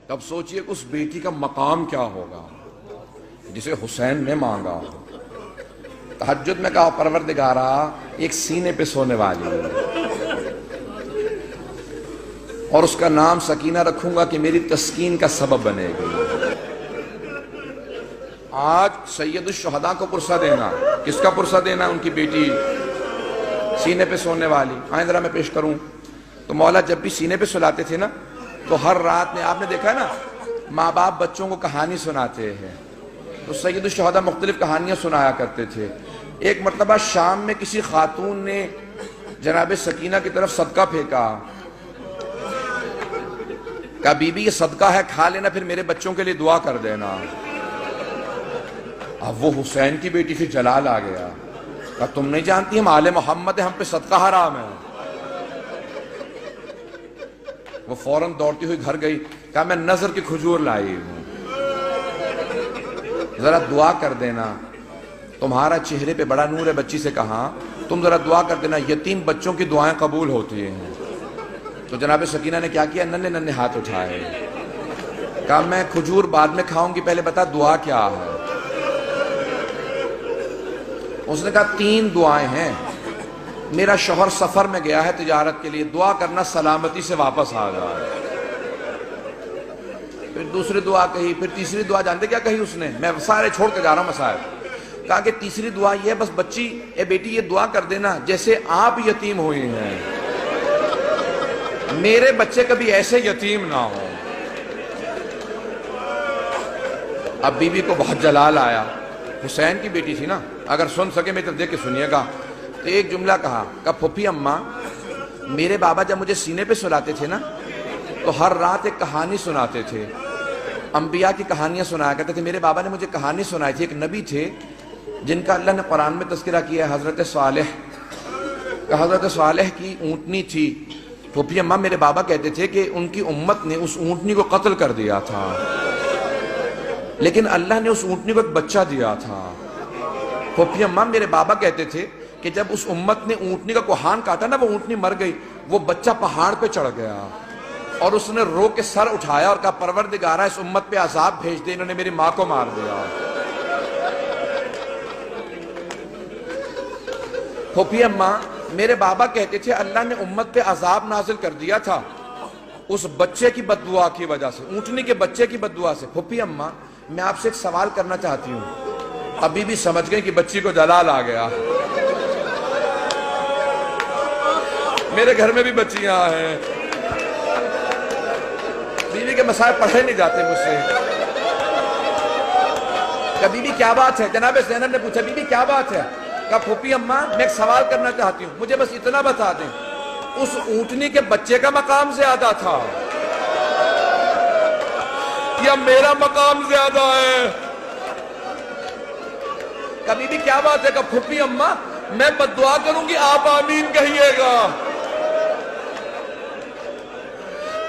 تب سوچئے اس بیٹی کا مقام کیا ہوگا جسے حسین نے مانگا۔ تہجد میں کہا پروردگارا ایک سینے پہ سونے والی اور اس کا نام سکینہ رکھوں گا کہ میری تسکین کا سبب بنے گی۔ آج سید الشہداء کو پرسہ دینا، کس کا پرسہ دینا؟ ان کی بیٹی سینے پہ سونے والی۔ آئیں ذرا میں پیش کروں تو مولا جب بھی سینے پہ سلاتے تھے نا تو ہر رات میں آپ نے دیکھا نا ماں باپ بچوں کو کہانی سناتے ہیں، تو سید الشہداء مختلف کہانیاں سنایا کرتے تھے۔ ایک مرتبہ شام میں کسی خاتون نے جناب سکینہ کی طرف صدقہ پھینکا، کہا بی بی یہ صدقہ ہے، کھا لینا، پھر میرے بچوں کے لیے دعا کر دینا۔ اب وہ حسین کی بیٹی سے جلال آ گیا، کہا تم نہیں جانتی ہم آل محمد ہیں، ہم پہ صدقہ حرام ہے۔ وہ فوراً دوڑتی ہوئی گھر گئی، کہا میں نظر کی کھجور لائی ہوں، ذرا دعا کر دینا، تمہارا چہرے پہ بڑا نور ہے۔ بچی سے کہا تم ذرا دعا کر دینا، یتیم بچوں کی دعائیں قبول ہوتی ہیں۔ تو جناب سکینہ نے کیا کیا؟ ننھے ننھے ہاتھ اٹھائے، کہا میں کھجور بعد میں کھاؤں گی، پہلے بتا دعا کیا ہے۔ اس نے کہا 3 دعائیں ہیں، میرا شوہر سفر میں گیا ہے تجارت کے لیے، دعا کرنا سلامتی سے واپس آ جائے۔ پھر دوسری دعا کہی، پھر تیسری دعا جانتے کیا کہی اس نے؟ میں سارے چھوڑ کے جا رہا ہوں مسائل۔ کہا کہ تیسری دعا یہ ہے، بس بچی اے بیٹی یہ دعا کر دینا جیسے آپ یتیم ہوئی ہیں، میرے بچے کبھی ایسے یتیم نہ ہوں۔ اب بی بی کو بہت جلال آیا، حسین کی بیٹی تھی نا، اگر سن سکے میری طرف دیکھ کے سنیے گا۔ تو ایک جملہ کہا پھوپھی اماں میرے بابا جب مجھے سینے پہ سلاتے تھے نا تو ہر رات ایک کہانی سناتے تھے، انبیاء کی کہانیاں سنایا کرتے تھے۔ میرے بابا نے مجھے کہانی سنائی تھی، ایک نبی تھے جن کا اللہ نے قرآن میں تذکرہ کیا ہے، حضرت صالح کا۔ حضرت صالح کی اونٹنی تھی، پھوپھی اماں میرے بابا کہتے تھے کہ ان کی امت نے اس اونٹنی کو قتل کر دیا تھا، لیکن اللہ نے اس اونٹنی کو ایک بچہ دیا تھا۔ پھوپھی اماں میرے بابا کہتے تھے کہ جب اس امت نے اونٹنی کا کوہان کاٹا نا، وہ اونٹنی مر گئی، وہ بچہ پہاڑ پہ چڑھ گیا اور اس نے رو کے سر اٹھایا اور کہا پروردگارہ اس امت پہ عذاب بھیج دے، انہوں نے میری ماں کو مار دیا۔ پھوپھی اماں میرے بابا کہتے تھے اللہ نے امت پہ عذاب نازل کر دیا تھا اس بچے کی بد دعا کی وجہ سے، اونٹنی کے بچے کی بد دعا سے۔ پھوپھی اماں میں آپ سے ایک سوال کرنا چاہتی ہوں۔ ابھی بھی سمجھ گئے کہ بچی کو جلال آ گیا۔ میرے گھر میں بھی بچیاں ہیں، بیوی کے مسائل پڑھے نہیں جاتے مجھ سے۔ کہا بی بی کیا بات ہے؟ جناب زینب نے پوچھا بی بی کیا بات ہے؟ کہا پھوپھی اماں میں ایک سوال کرنا چاہتی ہوں، مجھے بس اتنا بتا دیں، اس اونٹنی کے بچے کا مقام زیادہ تھا یا میرا مقام زیادہ ہے؟ کہا بی بی کیا بات ہے؟ کہا پھوپھی اماں میں بد دعا کروں گی، آپ آمین کہیے گا۔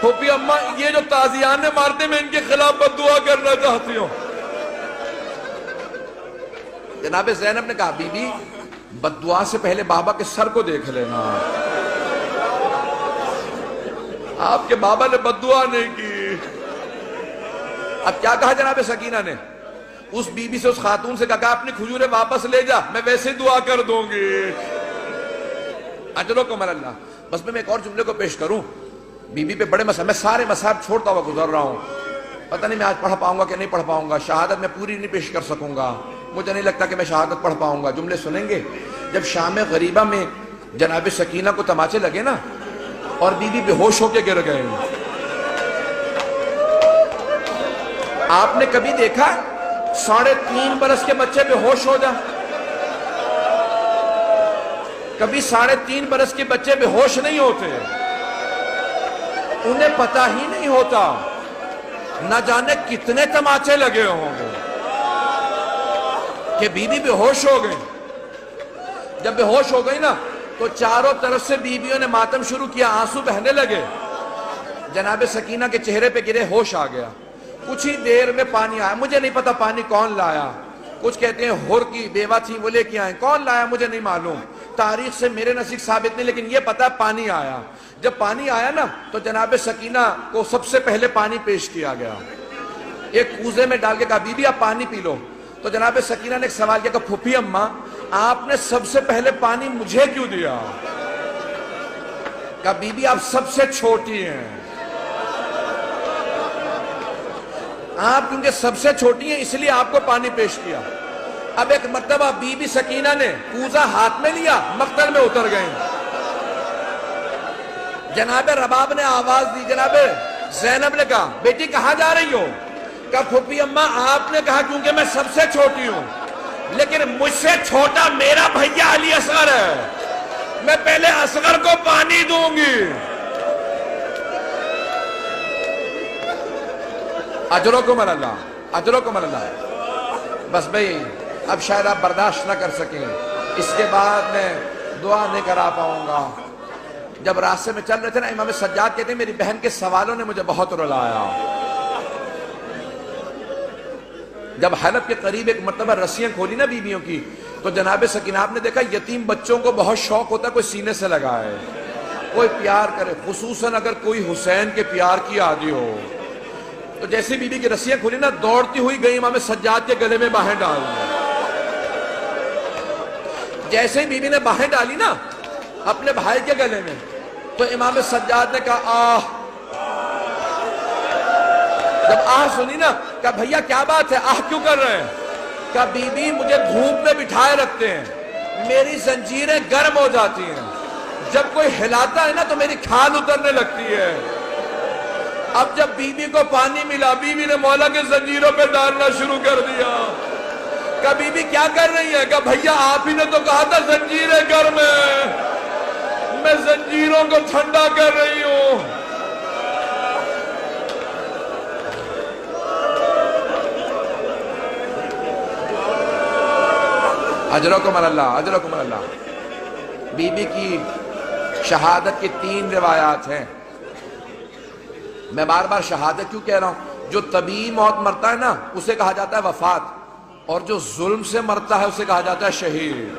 پھوپھی اماں یہ جو تازیانے مارتے میں ان کے خلاف بد دعا کرنا چاہتی ہوں۔ جناب زینب نے کہا بی بی بد دعا سے پہلے بابا کے سر کو دیکھ لینا، آپ کے بابا نے بد دعا نہیں کی۔ اب کیا کہا جناب سکینہ نے؟ اس بی بی سے، اس خاتون سے کہا اپنی کھجوریں واپس لے جا، میں ویسے دعا کر دوں گی، اجرکم اللہ۔ بس میں ایک اور جملے کو پیش کروں، بی بی پہ بڑے مسائل، میں سارے مسائل چھوڑتا ہوا گزر رہا ہوں، پتہ نہیں میں آج پڑھ پاؤں گا کہ نہیں پڑھ پاؤں گا، شہادت میں پوری نہیں پیش کر سکوں گا، مجھے نہیں لگتا کہ میں شہادت پڑھ پاؤں گا۔ جملے سنیں گے؟ جب شام غریبہ میں جناب سکینہ کو تماچے لگے نا اور بی بی بے ہوش ہو کے گر گئے، آپ نے کبھی دیکھا 3.5 برس کے بچے بے ہوش ہو جا؟ کبھی 3.5 برس کے بچے بے ہوش نہیں ہوتے، انہیں پتہ ہی نہیں ہوتا نہ جانے کتنے تماچے لگے ہوں گے کہ بی بی بے ہوش ہو گئی۔ جب بے ہوش ہو گئی نا تو چاروں طرف سے بیویوں نے ماتم شروع کیا، آنسو بہنے لگے، جناب سکینہ کے چہرے پہ گرے، ہوش آ گیا۔ کچھ ہی دیر میں پانی آیا، مجھے نہیں پتا پانی کون لایا، کچھ کہتے ہیں ہور کی بیوہ تھی وہ لے کے آئیں، کون لایا مجھے نہیں معلوم، تاریخ سے میرے نزدیک ثابت نہیں، لیکن یہ پتا پانی آیا۔ جب پانی آیا نا تو جناب سکینہ کو سب سے پہلے پانی پیش کیا گیا، ایک کوزے میں ڈال کے کہا بی بی آپ پانی پی لو۔ تو جناب سکینہ نے ایک سوال کیا کہ پھوپھی اماں آپ نے سب سے پہلے پانی مجھے کیوں دیا؟ کہا بی بی آپ سب سے چھوٹی ہیں، آپ کیونکہ سب سے چھوٹی ہیں اس لیے آپ کو پانی پیش کیا۔ اب ایک مرتبہ بی بی سکینہ نے کوزہ ہاتھ میں لیا، مقتل میں اتر گئیں۔ جناب رباب نے آواز دی، جناب زینب نے کہا بیٹی کہاں جا رہی ہو؟ کہا پھوپھی اماں آپ نے کہا کیونکہ میں سب سے چھوٹی ہوں، لیکن مجھ سے چھوٹا میرا بھیا علی اصغر ہے، میں پہلے اصغر کو پانی دوں گی۔ اجرکم اللہ، اجرکم اللہ۔ بس بھئی اب شاید آپ برداشت نہ کر سکیں، اس کے بعد میں دعا نہیں کرا پاؤں گا۔ جب راستے میں چل رہے تھے نا، امام سجاد کہتے ہیں میری بہن کے سوالوں نے مجھے بہت رلایا۔ جب حلب کے قریب ایک مرتبہ رسیاں کھولی نا بیویوں کی، تو جناب سکینہ آپ نے دیکھا یتیم بچوں کو بہت شوق ہوتا ہے کوئی سینے سے لگائے، کوئی پیار کرے، خصوصاً اگر کوئی حسین کے پیار کی عادی ہو۔ تو جیسے بی بی کی رسیاں کھولی نا، دوڑتی ہوئی گئی امام سجاد کے گلے میں باہیں ڈال دی۔ جیسے ہی بی بی نے باہیں ڈالی نا اپنے بھائی کے گلے میں، تو امام سجاد نے کہا آہ۔ جب آہ سنی نا، کہا بھیا کیا بات ہے، آہ کیوں کر رہے ہیں؟ کہا بی بی مجھے دھوپ میں بٹھائے رکھتے ہیں، میری زنجیریں گرم ہو جاتی ہیں، جب کوئی ہلاتا ہے نا تو میری کھال اترنے لگتی ہے۔ اب جب بی بی کو پانی ملا، بی بی نے مولا کے زنجیروں پہ ڈالنا شروع کر دیا۔ کہا بی بی کیا کر رہی ہے؟ کہا بھیا آپ ہی نے تو کہا تھا زنجیریں گرم ہیں، میں زنجیروں کو ٹھنڈا کر رہی ہوں۔ اجرکم اللہ، اجرکم اللہ۔ بی بی کی شہادت کی 3 روایات ہیں۔ میں بار بار شہادت کیوں کہہ رہا ہوں؟ جو طبیعی موت مرتا ہے نا اسے کہا جاتا ہے وفات، اور جو ظلم سے مرتا ہے اسے کہا جاتا ہے شہید۔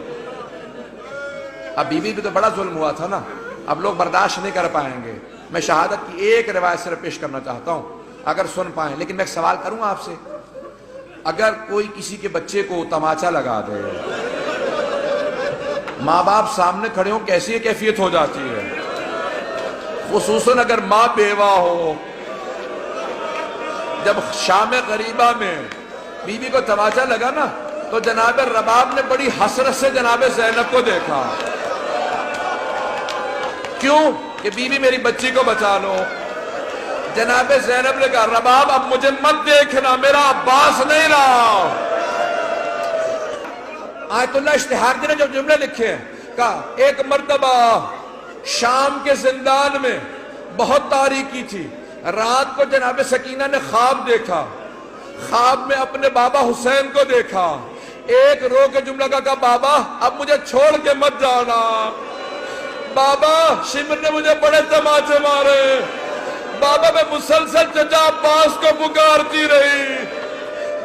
اب بی بی بھی تو بڑا ظلم ہوا تھا نا، اب لوگ برداشت نہیں کر پائیں گے۔ میں شہادت کی ایک روایت صرف پیش کرنا چاہتا ہوں اگر سن پائیں، لیکن میں ایک سوال کروں آپ سے، اگر کوئی کسی کے بچے کو تماچا لگا دے، ماں باپ سامنے کھڑے ہوں کیسی کیفیت ہو جاتی ہے؟ خصوصاً اگر ماں بیوہ ہو۔ جب شام غریبہ میں بی بی کو تماچا لگا نا تو جناب رباب نے بڑی حسرت سے جناب زینب کو دیکھا۔ کیوں؟ کہ بی بی میری بچی کو بچا لو۔ جناب زینب نے کہا رباب اب مجھے مت دیکھنا، میرا عباس نہیں رہا۔ آیت اللہ اشتہار نے جو جملے لکھے ہیں، کہا ایک مرتبہ شام کے زندان میں بہت تاریکی تھی، رات کو جناب سکینہ نے خواب دیکھا، خواب میں اپنے بابا حسین کو دیکھا، ایک رو کے جملہ کہا بابا اب مجھے چھوڑ کے مت جانا، بابا شمر نے مجھے بڑے تماچے مارے، بابا میں مسلسل چچا عباس کو پکارتی رہی،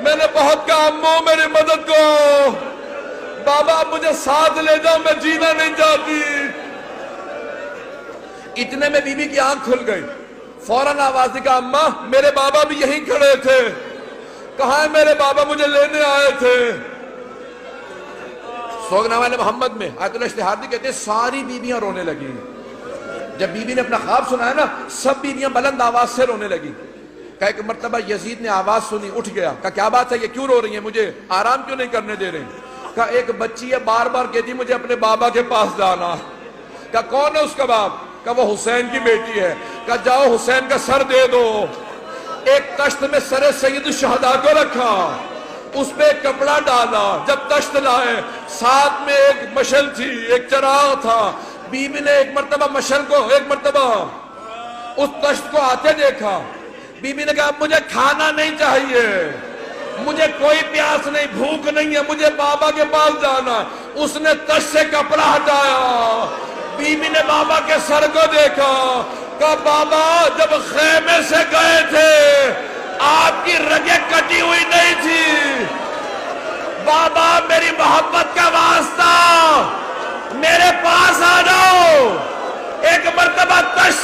میں نے بہت کہا امو میری مدد کو، بابا اب مجھے ساتھ لے جاؤ میں جینا نہیں چاہتی۔ اتنے میں بی بی کی آنکھ کھل گئی، فوراً آواز دی کہا اماں میرے بابا بھی یہیں کھڑے تھے۔ کہاں ہے میرے بابا؟ مجھے لینے آئے تھے۔ سوگنامہ محمد میں آیت اللہ اشتہار کہتے ہیں ساری بیویاں رونے لگی۔ جب بی بی نے اپنا خواب سنا ہے نا، سب بیویاں بلند آواز سے رونے لگی۔ کہا ایک مرتبہ یزید نے آواز سنی، اٹھ گیا، کہا کیا بات ہے، یہ کیوں رو رہی ہیں، مجھے آرام کیوں نہیں کرنے دے رہے ہیں؟ کہا ایک بچی ہے بار بار کہتی مجھے اپنے بابا کے پاس جانا۔ کہا کون ہے اس کا باپ؟ کہا وہ حسین کی بیٹی ہے۔ کہا جاؤ حسین کا سر دے دو۔ ایک تشت میں سر سید الشہداء کو رکھا، اس پہ ایک کپڑا ڈالا، جب تشت لائے ساتھ میں ایک مشل تھی، ایک چراغ تھا، بی بی نے ایک مرتبہ مشل کو، ایک مرتبہ اس تشت کو آتے دیکھا، بی بی نے کہا مجھے کھانا نہیں چاہیے، مجھے کوئی پیاس نہیں، بھوک نہیں ہے، مجھے بابا کے پاس جانا۔ اس نے تشت سے کپڑا ہٹایا، بی بی نے بابا کے سر کو دیکھا، کہا بابا جب خیمے سے گئے تھے آپ کی رگیں کٹی ہوئی نہیں تھی، بابا میری محبت کا واسطہ میرے پاس آ جاؤ۔ ایک مرتبہ تشت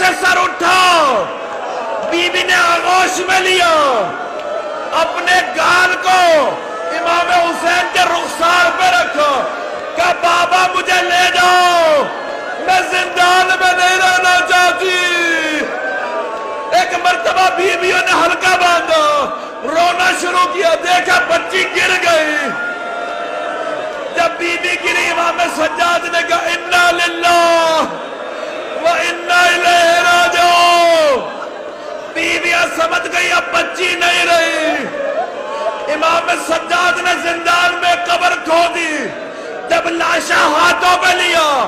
اپنے گال کو امام حسین کے رخسار پہ رکھو کہ بابا مجھے لے جاؤ، میں زندان میں نہیں رہنا چاہتی۔ ایک مرتبہ بیویوں نے حلقہ باندھا، رونا شروع کیا، دیکھا بچی گر گئی۔ جب بی بی گری امام سجاد نے کہا انا للہ و انا الیہ راجعون۔ بیویاں سمجھ گئی اب بچی نہیں رہی۔ امام سجاد نے زندان میں قبر کھو دی۔ جب لاشا ہاتھوں پہ لیا،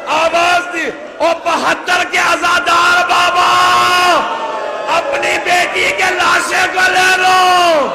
آواز دی، او 72 کے عزادار بابا، اپنی بیٹی کے لاشے کو لے لو۔